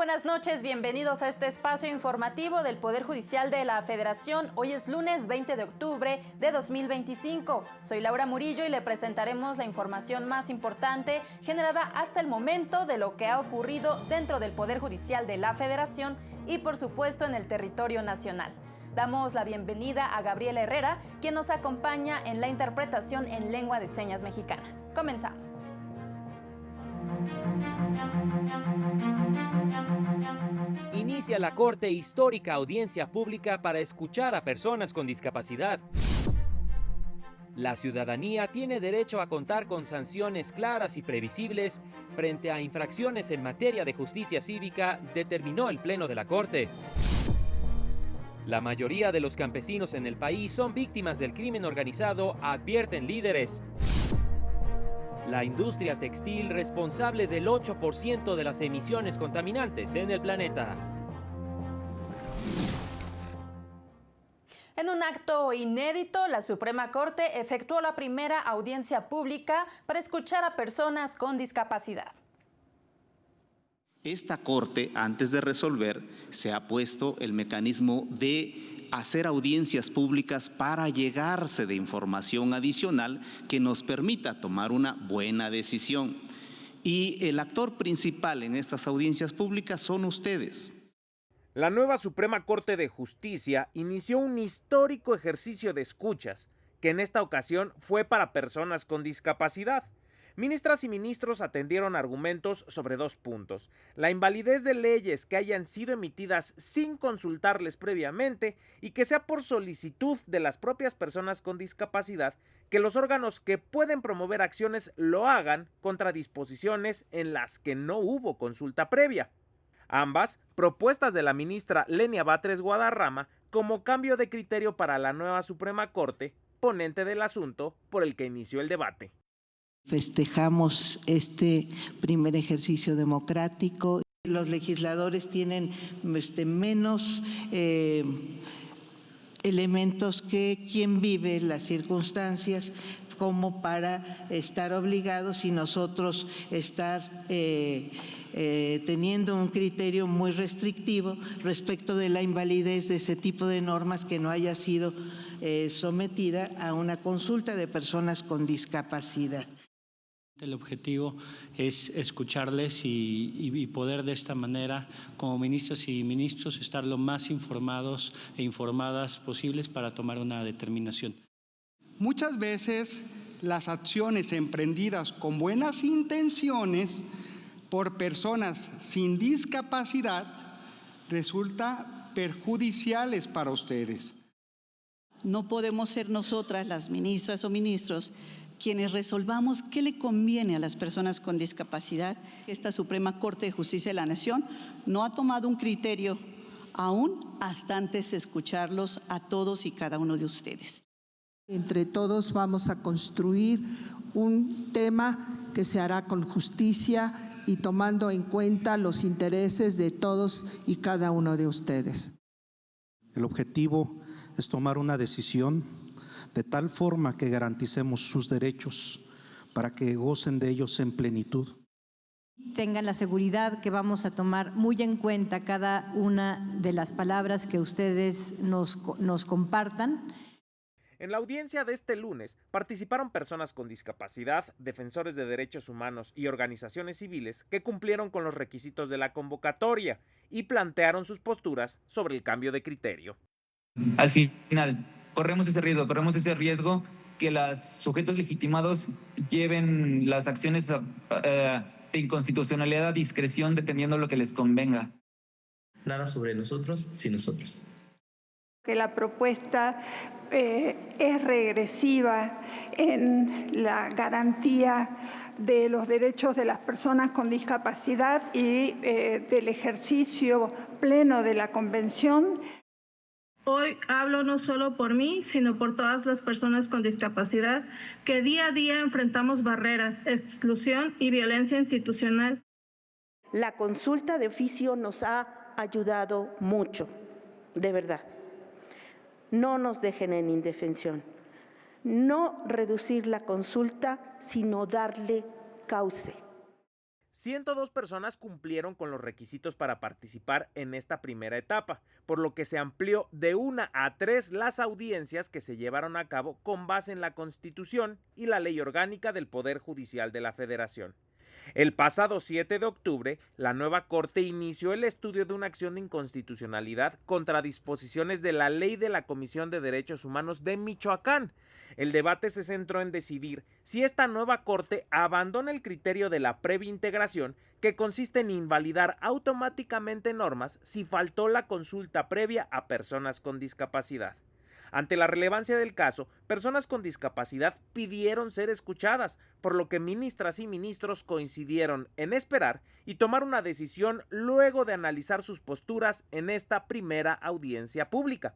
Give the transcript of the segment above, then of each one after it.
buenas noches, bienvenidos a este espacio informativo del Poder Judicial de la Federación. Hoy es lunes 20 de octubre de 2025. Soy Laura Murillo y le presentaremos la información más importante generada hasta el momento de lo que ha ocurrido dentro del Poder Judicial de la Federación y por supuesto en el territorio nacional. Damos la bienvenida a Gabriela Herrera, quien nos acompaña en la interpretación en lengua de señas mexicana. Comenzamos. Inicia la Corte Histórica Audiencia Pública para escuchar a personas con discapacidad. La ciudadanía tiene derecho a contar con sanciones claras y previsibles frente a infracciones en materia de justicia cívica, determinó el Pleno de la Corte. La mayoría de los campesinos en el país son víctimas del crimen organizado, advierten líderes. La industria textil responsable del 8% de las emisiones contaminantes en el planeta. En un acto inédito, la Suprema Corte efectuó la primera audiencia pública para escuchar a personas con discapacidad. Esta Corte, antes de resolver, se ha puesto el mecanismo de hacer audiencias públicas para llegarse de información adicional que nos permita tomar una buena decisión. Y el actor principal en estas audiencias públicas son ustedes. La nueva Suprema Corte de Justicia inició un histórico ejercicio de escuchas, que en esta ocasión fue para personas con discapacidad. Ministras y ministros atendieron argumentos sobre dos puntos: la invalidez de leyes que hayan sido emitidas sin consultarles previamente y que sea por solicitud de las propias personas con discapacidad que los órganos que pueden promover acciones lo hagan contra disposiciones en las que no hubo consulta previa. Ambas propuestas de la ministra Lenia Batres Guadarrama como cambio de criterio para la nueva Suprema Corte, ponente del asunto por el que inició el debate. Festejamos este primer ejercicio democrático. Los legisladores tienen menos elementos que quien vive las circunstancias como para estar obligados y nosotros estar teniendo un criterio muy restrictivo respecto de la invalidez de ese tipo de normas que no haya sido sometida a una consulta de personas con discapacidad. El objetivo es escucharles y poder de esta manera, como ministras y ministros, estar lo más informados e informadas posibles para tomar una determinación. Muchas veces las acciones emprendidas con buenas intenciones por personas sin discapacidad resultan perjudiciales para ustedes. No podemos ser nosotras, las ministras o ministros, quienes resolvamos qué le conviene a las personas con discapacidad. Esta Suprema Corte de Justicia de la Nación no ha tomado un criterio aún hasta antes de escucharlos a todos y cada uno de ustedes. Entre todos vamos a construir un tema que se hará con justicia y tomando en cuenta los intereses de todos y cada uno de ustedes. El objetivo es tomar una decisión de tal forma que garanticemos sus derechos para que gocen de ellos en plenitud. Tengan la seguridad que vamos a tomar muy en cuenta cada una de las palabras que ustedes nos compartan. En la audiencia de este lunes participaron personas con discapacidad, defensores de derechos humanos y organizaciones civiles que cumplieron con los requisitos de la convocatoria y plantearon sus posturas sobre el cambio de criterio. Al final, corremos ese riesgo que los sujetos legitimados lleven las acciones de inconstitucionalidad a discreción dependiendo de lo que les convenga. Nada sobre nosotros sin nosotros. Que la propuesta es regresiva en la garantía de los derechos de las personas con discapacidad y del ejercicio pleno de la Convención. Hoy hablo no solo por mí, sino por todas las personas con discapacidad que día a día enfrentamos barreras, exclusión y violencia institucional. La consulta de oficio nos ha ayudado mucho, de verdad. No nos dejen en indefensión. No reducir la consulta, sino darle cauce. 102 personas cumplieron con los requisitos para participar en esta primera etapa, por lo que se amplió de 1 a 3 las audiencias que se llevaron a cabo con base en la Constitución y la Ley Orgánica del Poder Judicial de la Federación. El pasado 7 de octubre, la nueva Corte inició el estudio de una acción de inconstitucionalidad contra disposiciones de la Ley de la Comisión de Derechos Humanos de Michoacán. El debate se centró en decidir si esta nueva Corte abandona el criterio de la previa integración, que consiste en invalidar automáticamente normas si faltó la consulta previa a personas con discapacidad. Ante la relevancia del caso, personas con discapacidad pidieron ser escuchadas, por lo que ministras y ministros coincidieron en esperar y tomar una decisión luego de analizar sus posturas en esta primera audiencia pública.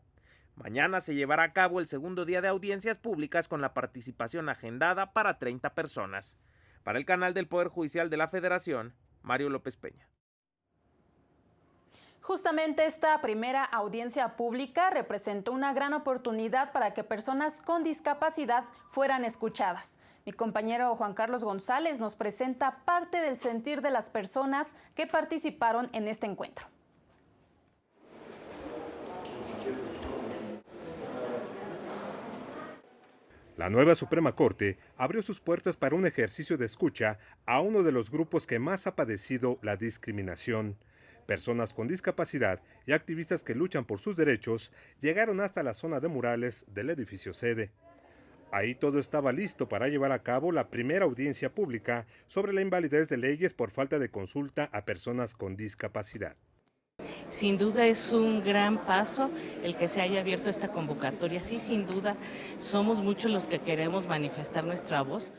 Mañana se llevará a cabo el segundo día de audiencias públicas con la participación agendada para 30 personas. Para el canal del Poder Judicial de la Federación, Mario López Peña. Justamente esta primera audiencia pública representó una gran oportunidad para que personas con discapacidad fueran escuchadas. Mi compañero Juan Carlos González nos presenta parte del sentir de las personas que participaron en este encuentro. La nueva Suprema Corte abrió sus puertas para un ejercicio de escucha a uno de los grupos que más ha padecido la discriminación. Personas con discapacidad y activistas que luchan por sus derechos llegaron hasta la zona de murales del edificio sede. Ahí todo estaba listo para llevar a cabo la primera audiencia pública sobre la invalidez de leyes por falta de consulta a personas con discapacidad. Sin duda es un gran paso el que se haya abierto esta convocatoria. Sí, sin duda, somos muchos los que queremos manifestar nuestra voz.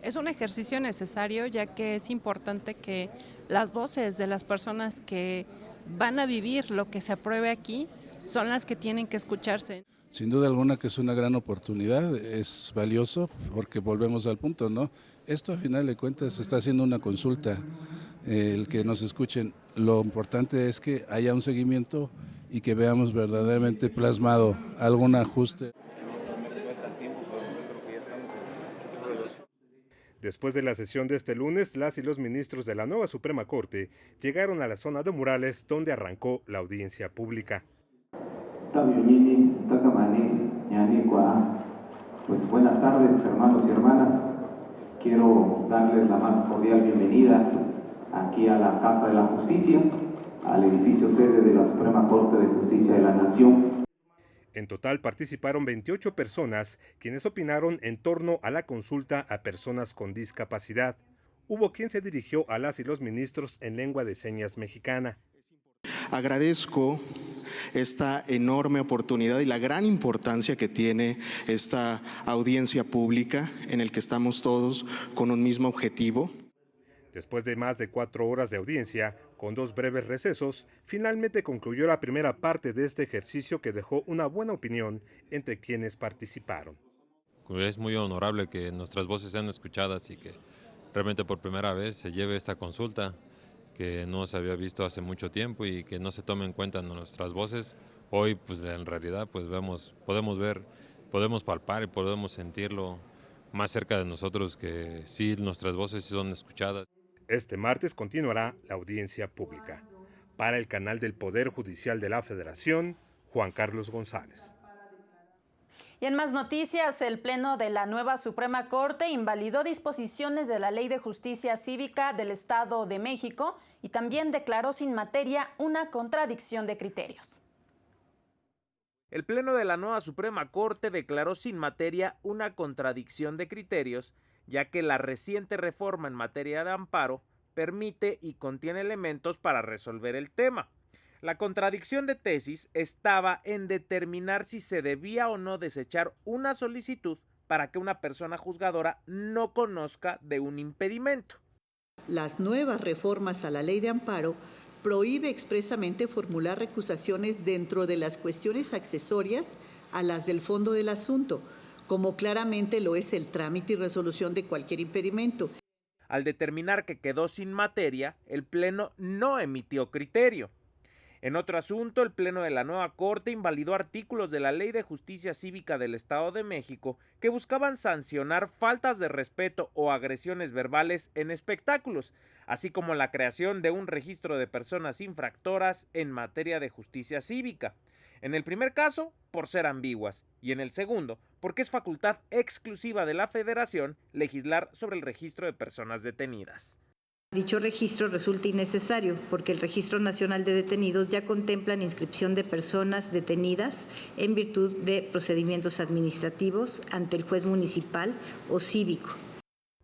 Es un ejercicio necesario, ya que es importante que las voces de las personas que van a vivir lo que se apruebe aquí son las que tienen que escucharse. Sin duda alguna que es una gran oportunidad, es valioso porque volvemos al punto, ¿no? Esto a final de cuentas se está haciendo una consulta, el que nos escuchen. Lo importante es que haya un seguimiento y que veamos verdaderamente plasmado algún ajuste. Después de la sesión de este lunes, las y los ministros de la nueva Suprema Corte llegaron a la zona de murales donde arrancó la audiencia pública. Pues buenas tardes, hermanos y hermanas. Quiero darles la más cordial bienvenida aquí a la Casa de la Justicia, al edificio sede de la Suprema Corte de Justicia de la Nación. En total participaron 28 personas, quienes opinaron en torno a la consulta a personas con discapacidad. Hubo quien se dirigió a las y los ministros en lengua de señas mexicana. Agradezco esta enorme oportunidad y la gran importancia que tiene esta audiencia pública en el que estamos todos con un mismo objetivo. Después de más de 4 horas de audiencia, con 2 breves recesos, finalmente concluyó la primera parte de este ejercicio que dejó una buena opinión entre quienes participaron. Es muy honorable que nuestras voces sean escuchadas y que realmente por primera vez se lleve esta consulta que no se había visto hace mucho tiempo y que no se tome en cuenta nuestras voces. Hoy pues en realidad pues podemos ver, podemos palpar y podemos sentirlo más cerca de nosotros, que sí, nuestras voces son escuchadas. Este martes continuará la audiencia pública. Para el canal del Poder Judicial de la Federación, Juan Carlos González. Y en más noticias, el Pleno de la nueva Suprema Corte invalidó disposiciones de la Ley de Justicia Cívica del Estado de México y también declaró sin materia una contradicción de criterios. El Pleno de la nueva Suprema Corte declaró sin materia una contradicción de criterios, ya que la reciente reforma en materia de amparo permite y contiene elementos para resolver el tema. La contradicción de tesis estaba en determinar si se debía o no desechar una solicitud para que una persona juzgadora no conozca de un impedimento. Las nuevas reformas a la ley de amparo prohíbe expresamente formular recusaciones dentro de las cuestiones accesorias a las del fondo del asunto, como claramente lo es el trámite y resolución de cualquier impedimento. Al determinar que quedó sin materia, el Pleno no emitió criterio. En otro asunto, el Pleno de la nueva Corte invalidó artículos de la Ley de Justicia Cívica del Estado de México que buscaban sancionar faltas de respeto o agresiones verbales en espectáculos, así como la creación de un registro de personas infractoras en materia de justicia cívica. En el primer caso, por ser ambiguas, y en el segundo, porque es facultad exclusiva de la Federación legislar sobre el registro de personas detenidas. Dicho registro resulta innecesario porque el Registro Nacional de Detenidos ya contempla la inscripción de personas detenidas en virtud de procedimientos administrativos ante el juez municipal o cívico.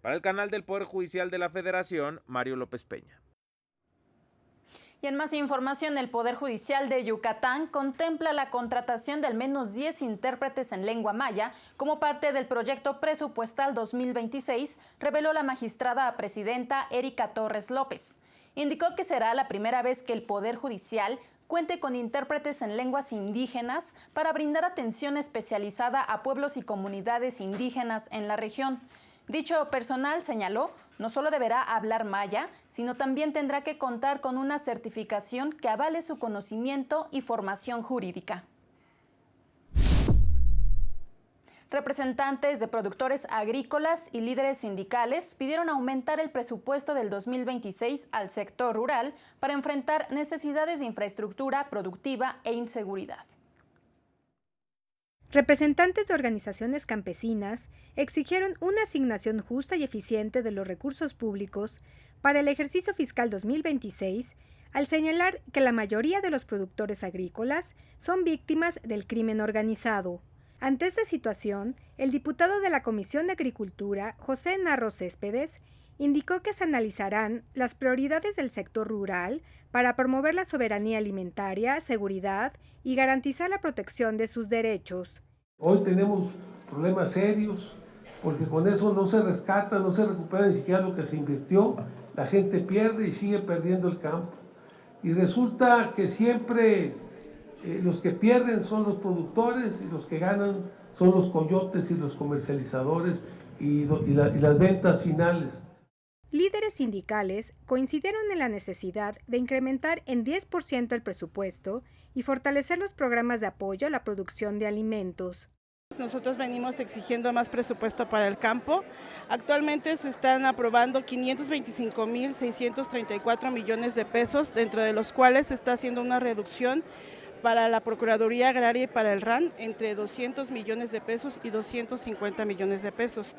Para el canal del Poder Judicial de la Federación, Mario López Peña. Y en más información, el Poder Judicial de Yucatán contempla la contratación de al menos 10 intérpretes en lengua maya como parte del proyecto presupuestal 2026, reveló la magistrada presidenta Erika Torres López. Indicó que será la primera vez que el Poder Judicial cuente con intérpretes en lenguas indígenas para brindar atención especializada a pueblos y comunidades indígenas en la región. Dicho personal, señaló, no solo deberá hablar maya, sino también tendrá que contar con una certificación que avale su conocimiento y formación jurídica. Representantes de productores agrícolas y líderes sindicales pidieron aumentar el presupuesto del 2026 al sector rural para enfrentar necesidades de infraestructura productiva e inseguridad. Representantes de organizaciones campesinas exigieron una asignación justa y eficiente de los recursos públicos para el ejercicio fiscal 2026, al señalar que la mayoría de los productores agrícolas son víctimas del crimen organizado. Ante esta situación, el diputado de la Comisión de Agricultura, José Narro Céspedes, indicó que se analizarán las prioridades del sector rural para promover la soberanía alimentaria, seguridad y garantizar la protección de sus derechos. Hoy tenemos problemas serios porque con eso no se rescata, no se recupera ni siquiera lo que se invirtió, la gente pierde y sigue perdiendo el campo. Y resulta que siempre los que pierden son los productores y los que ganan son los coyotes y los comercializadores y las ventas finales. Líderes sindicales coincidieron en la necesidad de incrementar en 10% el presupuesto y fortalecer los programas de apoyo a la producción de alimentos. Nosotros venimos exigiendo más presupuesto para el campo. Actualmente se están aprobando 525.634 millones de pesos, dentro de los cuales se está haciendo una reducción para la Procuraduría Agraria y para el RAN entre 200 millones de pesos y 250 millones de pesos.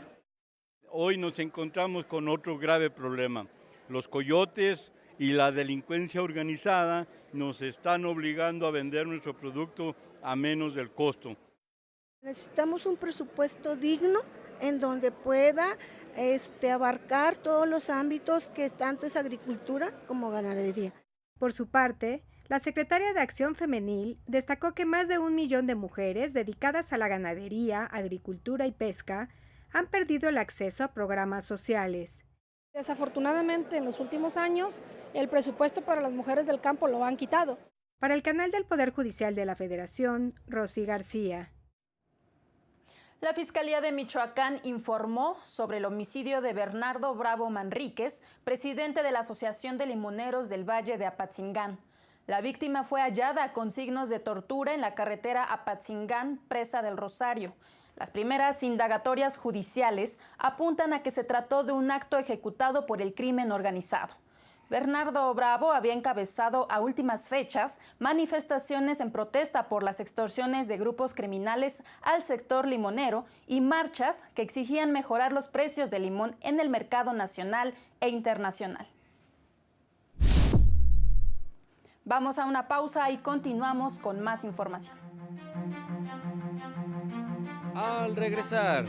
Hoy nos encontramos con otro grave problema. Los coyotes y la delincuencia organizada nos están obligando a vender nuestro producto a menos del costo. Necesitamos un presupuesto digno en donde pueda abarcar todos los ámbitos que tanto es agricultura como ganadería. Por su parte, la secretaria de Acción Femenil destacó que más de 1 millón de mujeres dedicadas a la ganadería, agricultura y pesca han perdido el acceso a programas sociales. Desafortunadamente, en los últimos años, el presupuesto para las mujeres del campo lo han quitado. Para el canal del Poder Judicial de la Federación, Rosy García. La Fiscalía de Michoacán informó sobre el homicidio de Bernardo Bravo Manríquez, presidente de la Asociación de Limoneros del Valle de Apatzingán. La víctima fue hallada con signos de tortura en la carretera Apatzingán-Presa del Rosario. Las primeras indagatorias judiciales apuntan a que se trató de un acto ejecutado por el crimen organizado. Bernardo Bravo había encabezado a últimas fechas manifestaciones en protesta por las extorsiones de grupos criminales al sector limonero y marchas que exigían mejorar los precios del limón en el mercado nacional e internacional. Vamos a una pausa y continuamos con más información. Al regresar,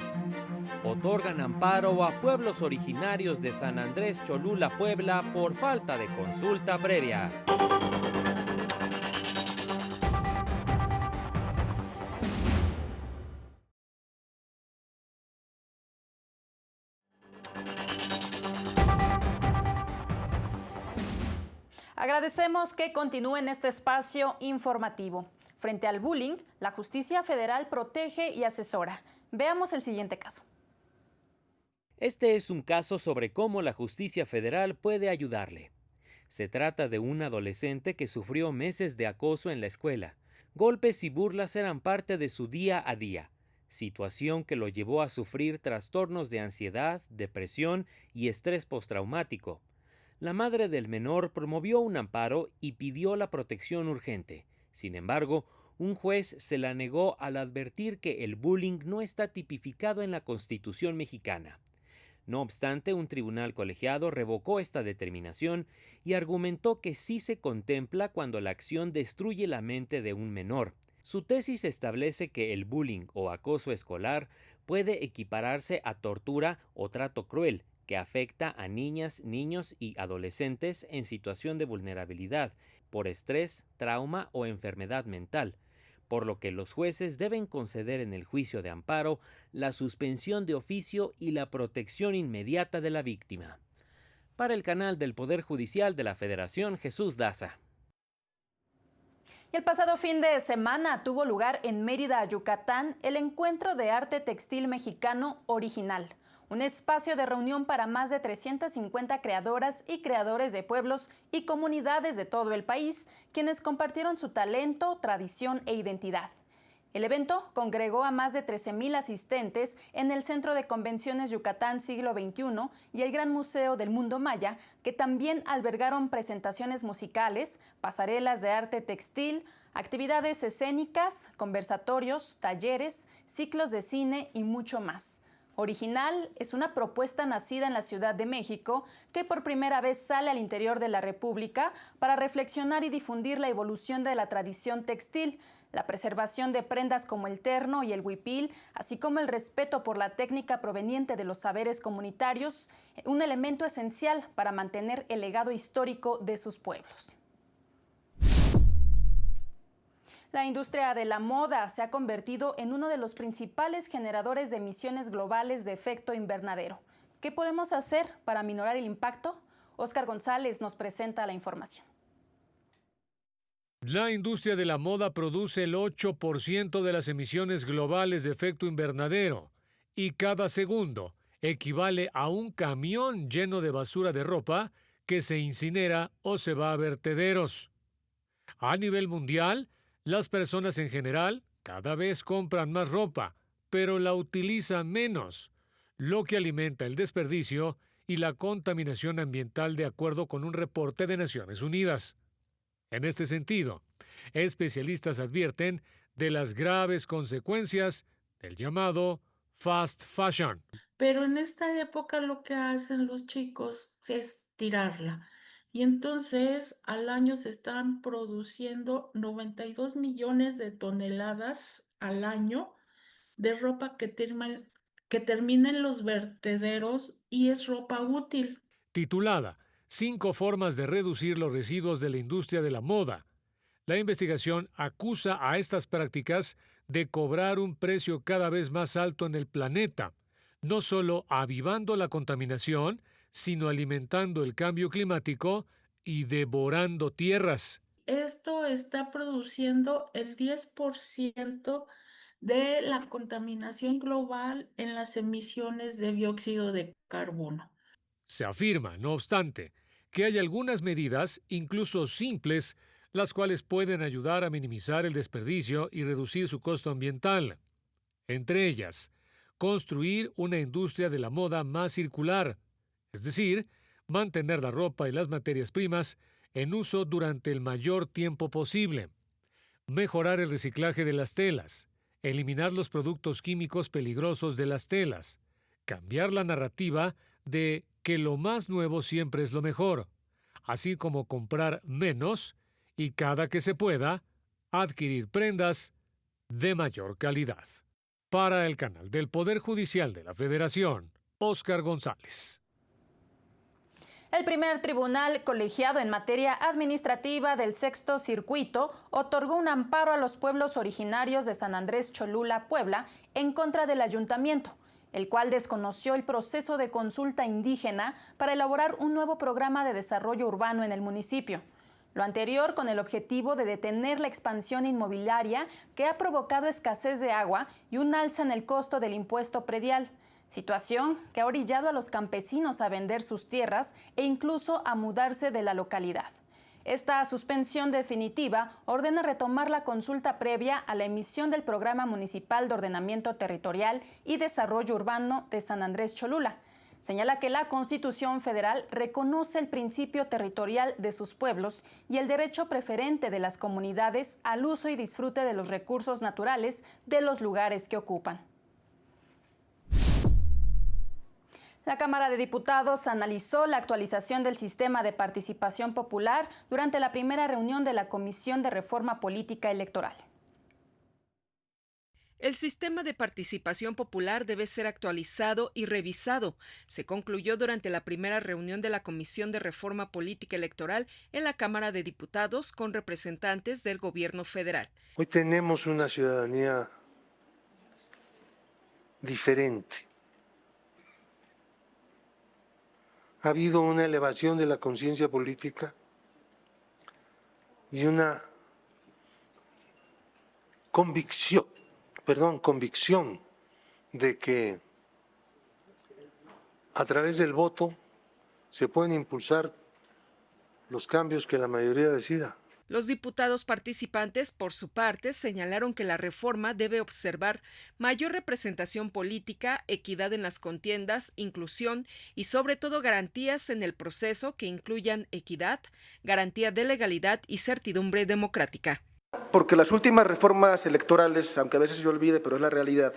otorgan amparo a pueblos originarios de San Andrés Cholula, Puebla, por falta de consulta previa. Agradecemos que continúen este espacio informativo. Frente al bullying, la Justicia Federal protege y asesora. Veamos el siguiente caso. Este es un caso sobre cómo la Justicia Federal puede ayudarle. Se trata de un adolescente que sufrió meses de acoso en la escuela. Golpes y burlas eran parte de su día a día, situación que lo llevó a sufrir trastornos de ansiedad, depresión y estrés postraumático. La madre del menor promovió un amparo y pidió la protección urgente. Sin embargo, un juez se la negó al advertir que el bullying no está tipificado en la Constitución mexicana. No obstante, un tribunal colegiado revocó esta determinación y argumentó que sí se contempla cuando la acción destruye la mente de un menor. Su tesis establece que el bullying o acoso escolar puede equipararse a tortura o trato cruel, que afecta a niñas, niños y adolescentes en situación de vulnerabilidad por estrés, trauma o enfermedad mental, por lo que los jueces deben conceder en el juicio de amparo la suspensión de oficio y la protección inmediata de la víctima. Para el canal del Poder Judicial de la Federación, Jesús Daza. Y el pasado fin de semana tuvo lugar en Mérida, Yucatán, el Encuentro de Arte Textil Mexicano Original, un espacio de reunión para más de 350 creadoras y creadores de pueblos y comunidades de todo el país, quienes compartieron su talento, tradición e identidad. El evento congregó a más de 13,000 asistentes en el Centro de Convenciones Yucatán Siglo XXI y el Gran Museo del Mundo Maya, que también albergaron presentaciones musicales, pasarelas de arte textil, actividades escénicas, conversatorios, talleres, ciclos de cine y mucho más. Original es una propuesta nacida en la Ciudad de México que por primera vez sale al interior de la República para reflexionar y difundir la evolución de la tradición textil, la preservación de prendas como el terno y el huipil, así como el respeto por la técnica proveniente de los saberes comunitarios, un elemento esencial para mantener el legado histórico de sus pueblos. La industria de la moda se ha convertido en uno de los principales generadores de emisiones globales de efecto invernadero. ¿Qué podemos hacer para minorar el impacto? Óscar González nos presenta la información. La industria de la moda produce el 8% de las emisiones globales de efecto invernadero y cada segundo equivale a un camión lleno de basura de ropa que se incinera o se va a vertederos. A nivel mundial, las personas en general cada vez compran más ropa, pero la utilizan menos, lo que alimenta el desperdicio y la contaminación ambiental de acuerdo con un reporte de Naciones Unidas. En este sentido, especialistas advierten de las graves consecuencias del llamado fast fashion. Pero en esta época lo que hacen los chicos es tirarla. Y entonces al año se están produciendo 92 millones de toneladas al año de ropa que termina en los vertederos y es ropa útil. Titulada 5 formas de reducir los residuos de la industria de la moda. La investigación acusa a estas prácticas de cobrar un precio cada vez más alto en el planeta, no solo avivando la contaminación, sino alimentando el cambio climático y devorando tierras. Esto está produciendo el 10% de la contaminación global en las emisiones de dióxido de carbono. Se afirma, no obstante, que hay algunas medidas, incluso simples, las cuales pueden ayudar a minimizar el desperdicio y reducir su costo ambiental. Entre ellas, construir una industria de la moda más circular, es decir, mantener la ropa y las materias primas en uso durante el mayor tiempo posible, mejorar el reciclaje de las telas, eliminar los productos químicos peligrosos de las telas, cambiar la narrativa de que lo más nuevo siempre es lo mejor, así como comprar menos y cada que se pueda, adquirir prendas de mayor calidad. Para el canal del Poder Judicial de la Federación, Óscar González. El primer tribunal colegiado en materia administrativa del Sexto Circuito otorgó un amparo a los pueblos originarios de San Andrés Cholula, Puebla, en contra del ayuntamiento, el cual desconoció el proceso de consulta indígena para elaborar un nuevo programa de desarrollo urbano en el municipio. Lo anterior con el objetivo de detener la expansión inmobiliaria que ha provocado escasez de agua y un alza en el costo del impuesto predial. situación que ha orillado a los campesinos a vender sus tierras e incluso a mudarse de la localidad. Esta suspensión definitiva ordena retomar la consulta previa a la emisión del Programa Municipal de Ordenamiento Territorial y Desarrollo Urbano de San Andrés Cholula. Señala que la Constitución Federal reconoce el principio territorial de sus pueblos y el derecho preferente de las comunidades al uso y disfrute de los recursos naturales de los lugares que ocupan. La Cámara de Diputados analizó la actualización del sistema de participación popular durante la primera reunión de la Comisión de Reforma Política Electoral. El sistema de participación popular debe ser actualizado y revisado. Se concluyó durante la primera reunión de la Comisión de Reforma Política Electoral en la Cámara de Diputados con representantes del Gobierno federal. Hoy tenemos una ciudadanía diferente. Ha habido una elevación de la conciencia política y una convicción de que a través del voto se pueden impulsar los cambios que la mayoría decida. Los diputados participantes, por su parte, señalaron que la reforma debe observar mayor representación política, equidad en las contiendas, inclusión y sobre todo garantías en el proceso que incluyan equidad, garantía de legalidad y certidumbre democrática. Porque las últimas reformas electorales, aunque a veces se olvide, pero es la realidad,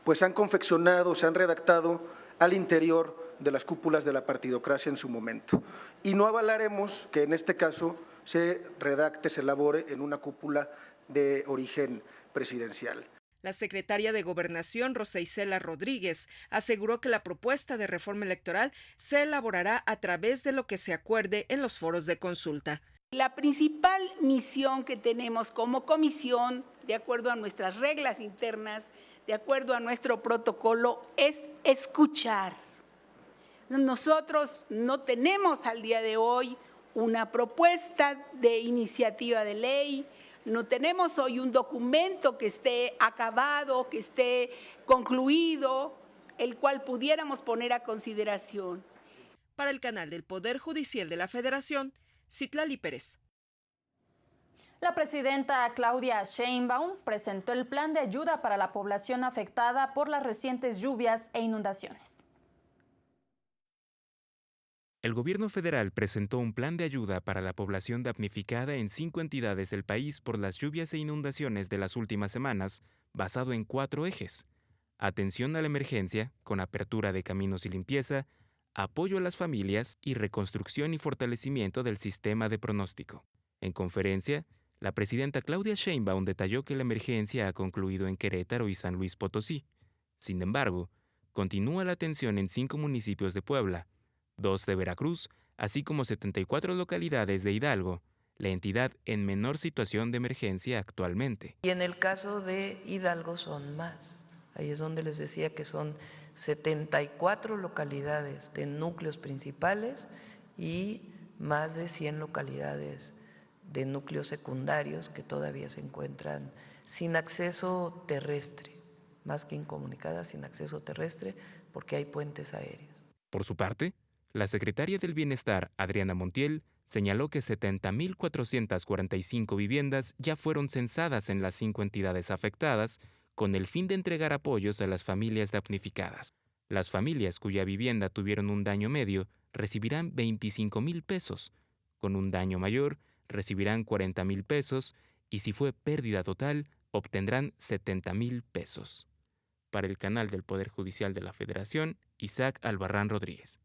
pues se han confeccionado, se han redactado al interior de las cúpulas de la partidocracia en su momento. Y no avalaremos que en este caso se redacte, se elabore en una cúpula de origen presidencial. La secretaria de Gobernación, Rosa Isela Rodríguez, aseguró que la propuesta de reforma electoral se elaborará a través de lo que se acuerde en los foros de consulta. La principal misión que tenemos como comisión, de acuerdo a nuestras reglas internas, de acuerdo a nuestro protocolo, es escuchar. Nosotros no tenemos al día de hoy una propuesta de iniciativa de ley, no tenemos hoy un documento que esté acabado, que esté concluido, el cual pudiéramos poner a consideración. Para el canal del Poder Judicial de la Federación, Citlali Pérez. La presidenta Claudia Sheinbaum presentó el plan de ayuda para la población afectada por las recientes lluvias e inundaciones. El gobierno federal presentó un plan de ayuda para la población damnificada en 5 entidades del país por las lluvias e inundaciones de las últimas semanas, basado en 4 ejes: atención a la emergencia, con apertura de caminos y limpieza, apoyo a las familias y reconstrucción y fortalecimiento del sistema de pronóstico. En conferencia, la presidenta Claudia Sheinbaum detalló que la emergencia ha concluido en Querétaro y San Luis Potosí. Sin embargo, continúa la atención en 5 municipios de Puebla, 2 de Veracruz, así como 74 localidades de Hidalgo, la entidad en menor situación de emergencia actualmente. Y en el caso de Hidalgo son más. Ahí es donde les decía que son 74 localidades de núcleos principales y más de 100 localidades de núcleos secundarios que todavía se encuentran sin acceso terrestre, más que incomunicadas, sin acceso terrestre, porque hay puentes aéreos. Por su parte, la secretaria del Bienestar, Adriana Montiel, señaló que 70.445 viviendas ya fueron censadas en las 5 entidades afectadas, con el fin de entregar apoyos a las familias damnificadas. Las familias cuya vivienda tuvieron un daño medio recibirán 25,000 pesos, con un daño mayor recibirán 40,000 pesos y si fue pérdida total obtendrán 70,000 pesos. Para el canal del Poder Judicial de la Federación, Isaac Albarrán Rodríguez.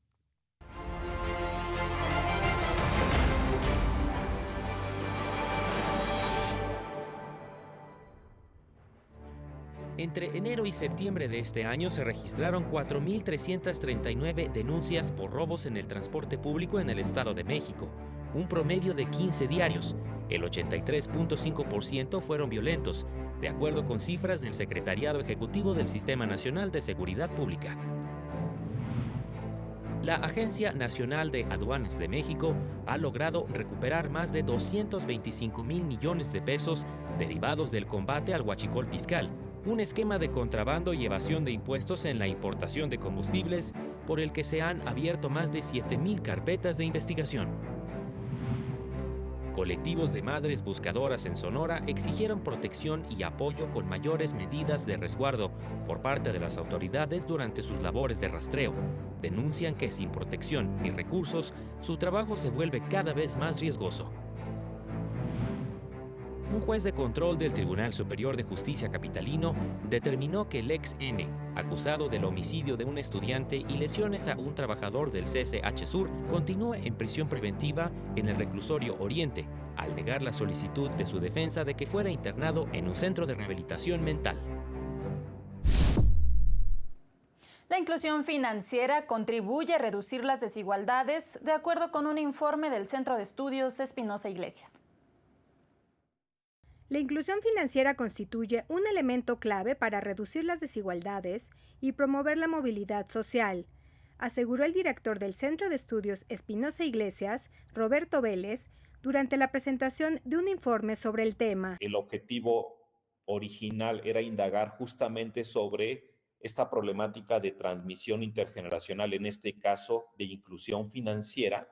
Entre enero y septiembre de este año se registraron 4.339 denuncias por robos en el transporte público en el Estado de México, un promedio de 15 diarios. El 83.5% fueron violentos, de acuerdo con cifras del Secretariado Ejecutivo del Sistema Nacional de Seguridad Pública. La Agencia Nacional de Aduanas de México ha logrado recuperar más de 225,000 millones de pesos derivados del combate al huachicol fiscal, un esquema de contrabando y evasión de impuestos en la importación de combustibles por el que se han abierto más de 7,000 carpetas de investigación. Colectivos de madres buscadoras en Sonora exigieron protección y apoyo con mayores medidas de resguardo por parte de las autoridades durante sus labores de rastreo. Denuncian que sin protección ni recursos, su trabajo se vuelve cada vez más riesgoso. Un juez de control del Tribunal Superior de Justicia capitalino determinó que el ex N, acusado del homicidio de un estudiante y lesiones a un trabajador del CCH Sur, continúe en prisión preventiva en el reclusorio Oriente, al negar la solicitud de su defensa de que fuera internado en un centro de rehabilitación mental. La inclusión financiera contribuye a reducir las desigualdades, de acuerdo con un informe del Centro de Estudios Espinosa Iglesias. La inclusión financiera constituye un elemento clave para reducir las desigualdades y promover la movilidad social, aseguró el director del Centro de Estudios Espinosa Iglesias, Roberto Vélez, durante la presentación de un informe sobre el tema. El objetivo original era indagar justamente sobre esta problemática de transmisión intergeneracional, en este caso de inclusión financiera,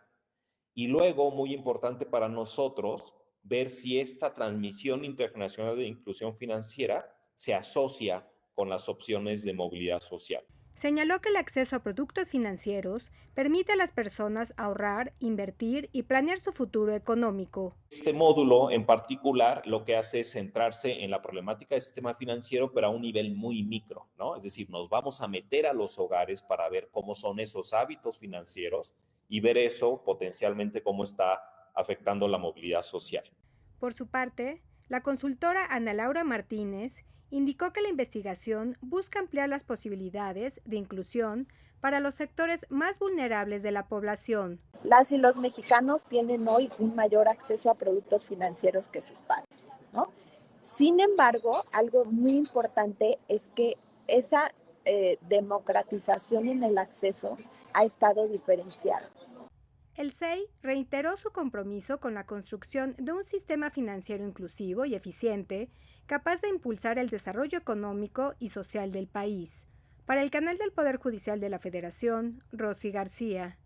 y luego, muy importante para nosotros, ver si esta transmisión intergeneracional de inclusión financiera se asocia con las opciones de movilidad social. Señaló que el acceso a productos financieros permite a las personas ahorrar, invertir y planear su futuro económico. Este módulo en particular lo que hace es centrarse en la problemática del sistema financiero, pero a un nivel muy micro, ¿no? Es decir, nos vamos a meter a los hogares para ver cómo son esos hábitos financieros y ver eso potencialmente cómo está afectando la movilidad social. Por su parte, la consultora Ana Laura Martínez indicó que la investigación busca ampliar las posibilidades de inclusión para los sectores más vulnerables de la población. Las y los mexicanos tienen hoy un mayor acceso a productos financieros que sus padres, ¿no? Sin embargo, algo muy importante es que esa democratización en el acceso ha estado diferenciada. El SEI reiteró su compromiso con la construcción de un sistema financiero inclusivo y eficiente, capaz de impulsar el desarrollo económico y social del país. Para el canal del Poder Judicial de la Federación, Rosy García.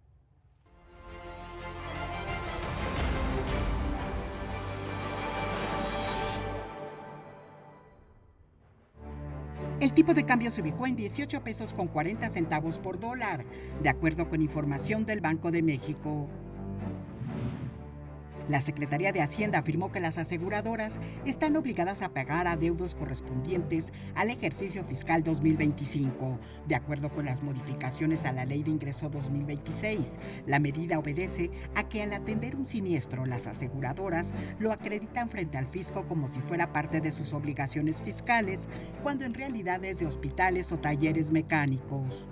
El tipo de cambio se ubicó en 18 pesos con 40 centavos por dólar, de acuerdo con información del Banco de México. La Secretaría de Hacienda afirmó que las aseguradoras están obligadas a pagar adeudos correspondientes al ejercicio fiscal 2025. De acuerdo con las modificaciones a la Ley de Ingreso 2026, la medida obedece a que al atender un siniestro, las aseguradoras lo acreditan frente al fisco como si fuera parte de sus obligaciones fiscales, cuando en realidad es de hospitales o talleres mecánicos.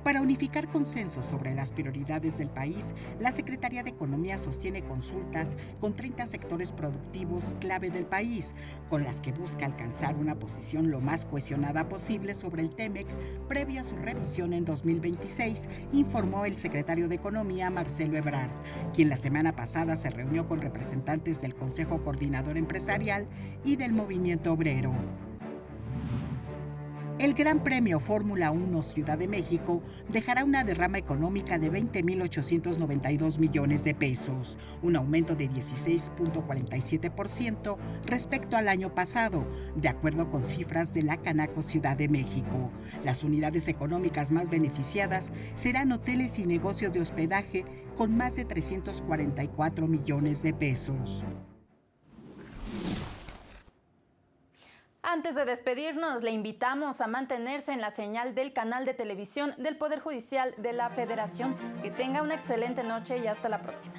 Para unificar consensos sobre las prioridades del país, la Secretaría de Economía sostiene consultas con 30 sectores productivos clave del país, con las que busca alcanzar una posición lo más cohesionada posible sobre el TEMEC previo a su revisión en 2026, informó el secretario de Economía, Marcelo Ebrard, quien la semana pasada se reunió con representantes del Consejo Coordinador Empresarial y del Movimiento Obrero. El Gran Premio Fórmula 1 Ciudad de México dejará una derrama económica de 20.892 millones de pesos, un aumento de 16.47% respecto al año pasado, de acuerdo con cifras de la Canaco Ciudad de México. Las unidades económicas más beneficiadas serán hoteles y negocios de hospedaje con más de 344 millones de pesos. Antes de despedirnos, le invitamos a mantenerse en la señal del canal de televisión del Poder Judicial de la Federación. Que tenga una excelente noche y hasta la próxima.